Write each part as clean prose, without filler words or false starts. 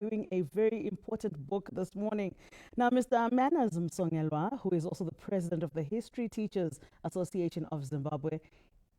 doing a very important book this morning. Now, Mr. Manas Msongelwa, who is also the president of the History Teachers Association of Zimbabwe,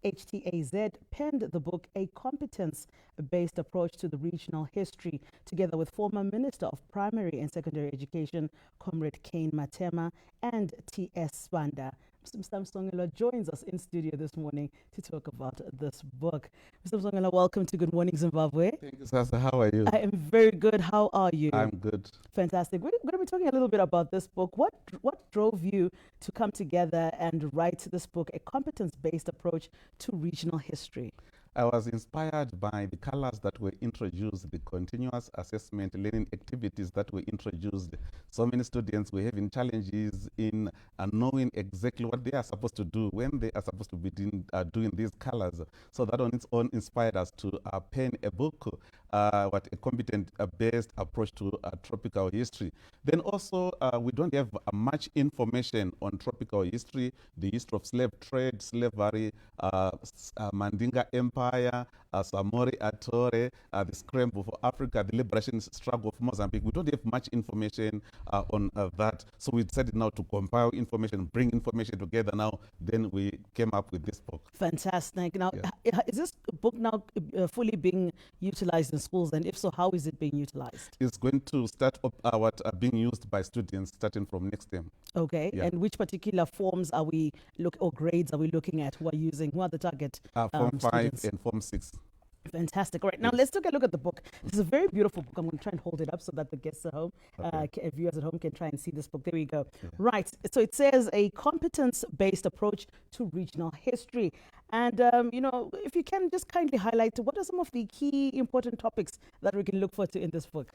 HTAZ, penned the book A Competence Based Approach to the Regional History, together with former Minister of Primary and Secondary Education, Comrade Kane Matema, and T.S. Swanda. Mr. Msongela joins us in studio this morning to talk about this book. Mr. Msongela, welcome to Good Morning Zimbabwe. Thank you, Sasa. How are you? I am very good. How are you? I'm good. Fantastic. We're going to be talking a little bit about this book. What drove you to come together and write this book, A Competence-Based Approach to Regional History? I was inspired by the colors that were introduced, the continuous assessment learning activities that were introduced. So many students were having challenges in knowing exactly what they are supposed to do when they are supposed to be doing these colors. So that on its own inspired us to pen a book, what a competent-based approach to tropical history. Then also, we don't have much information on tropical history, the history of slave trade, slavery, Mandinga Empire, Samori Atore, the scramble for Africa, the liberation struggle of Mozambique. We don't have much information on that. So we decided now to compile information, bring information together now. Then we came up with this book. Fantastic. Now, is this book now fully being utilized in schools? And if so, how is it being utilized? It's going to start up being used by students starting from next term. Okay. Yeah. And which particular forms are we or grades are we looking at? Who are using? Who are the target Form 5 students? and Form 6. Fantastic. All right. Now let's take a look at the book. This is a very beautiful book. I'm going to try and hold it up so that the guests at home, viewers at home can try and see this book. There we go. Yeah. Right. So it says A Competence-Based Approach to Regional History. And, if you can just kindly highlight what are some of the key important topics that we can look forward to in this book?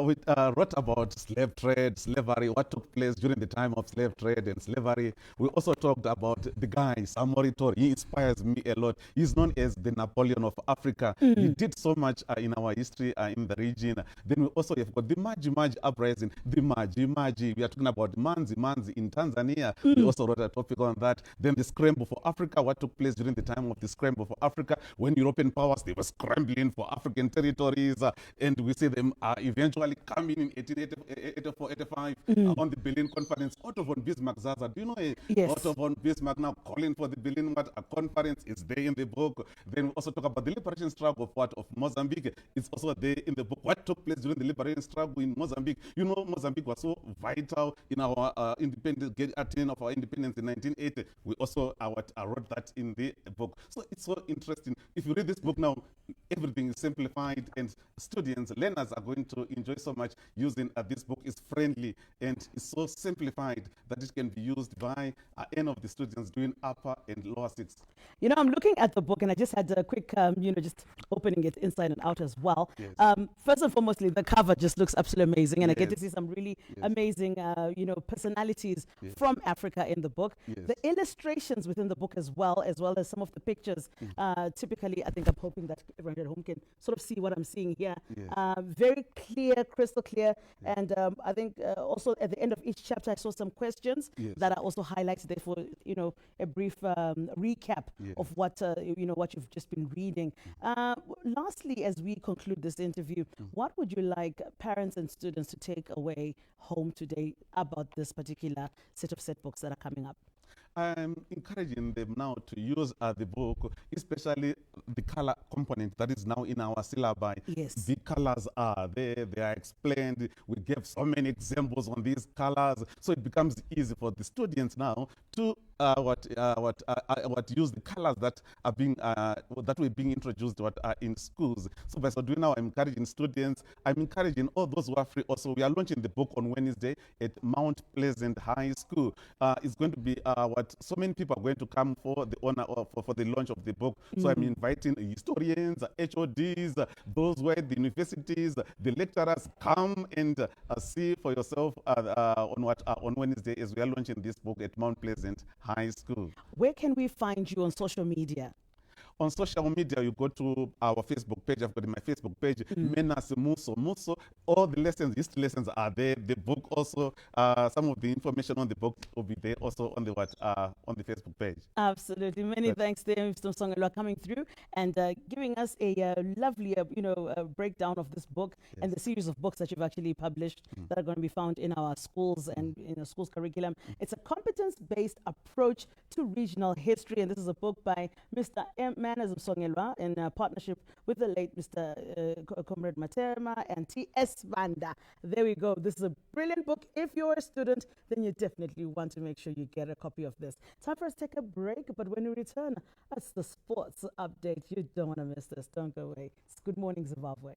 We wrote about slave trade, slavery, what took place during the time of slave trade and slavery. We also talked about the guy, Samori Tore. He inspires me a lot. He's known as the Napoleon of Africa. He did so much in our history in the region. Then we also have got the Maji uprising, the Maji. We are talking about Manzi in Tanzania. We also wrote a topic on that. Then the scramble for Africa, what took place during the time of the scramble for Africa, when European powers, they were scrambling for African territories, and we see them eventually coming in 1884, 85 on the Berlin Conference. Otto von Bismarck, Zaza, do you know Otto von Bismarck now calling for the Berlin Conference is there in the book. Then we also talk about the liberation struggle of Mozambique. It's also there in the book. What took place during the liberation struggle in Mozambique? You know, Mozambique was so vital in our independence, attaining of our independence in 1980. We also wrote that in the book. So it's so interesting. If you read this book now, everything is simplified, and students, learners are going to enjoy so much using this book. Is friendly and it's so simplified that it can be used by any of the students doing upper and lower six. You know, I'm looking at the book and I just had a quick, just opening it inside and out as well. Yes. First and foremostly, the cover just looks absolutely amazing, and I get to see some really amazing, personalities from Africa in the book. The illustrations within the book as well as some of the pictures. Typically, I think I'm hoping that everyone at home can sort of see what I'm seeing here. Very clear, crystal clear, and I think also at the end of each chapter, I saw some questions that are also highlighted there for a brief recap of what what you've just been reading. Lastly, as we conclude this interview, what would you like parents and students to take away home today about this particular set of set books that are coming up? I'm encouraging them now to use the book, especially the color component that is now in our syllabi. Yes. The colors are there, they are explained. We gave so many examples on these colors, so it becomes easy for the students now to use the colors that are being that were being introduced in schools. So by so doing now, I'm encouraging students. I'm encouraging all those who are free. Also, we are launching the book on Wednesday at Mount Pleasant High School. It's going to be so many people are going to come for the honor for the launch of the book. So I'm inviting historians, HODs, those who are at the universities, the lecturers. Come and see for yourself on Wednesday as we are launching this book at Mount Pleasant High School. Where can we find you on social media? On social media, you go to our Facebook page. I've got in my Facebook page, Menas Muso. Muso, all the lessons, history lessons are there. The book also, some of the information on the book will be there also on the on the Facebook page. Absolutely. Many thanks there, Mr. Songelo, coming through and giving us a lovely, breakdown of this book and the series of books that you've actually published that are going to be found in our schools and in the schools curriculum. It's a competence-based approach to regional history, and this is a book by Mr. Manas Msongelwa in partnership with the late Mr. Comrade Materma and T.S. Vanda. There we go. This is a brilliant book. If you're a student, then you definitely want to make sure you get a copy of this. Time for us to take a break, but when we return, that's the sports update. You don't want to miss this. Don't go away. It's Good Morning Zimbabwe.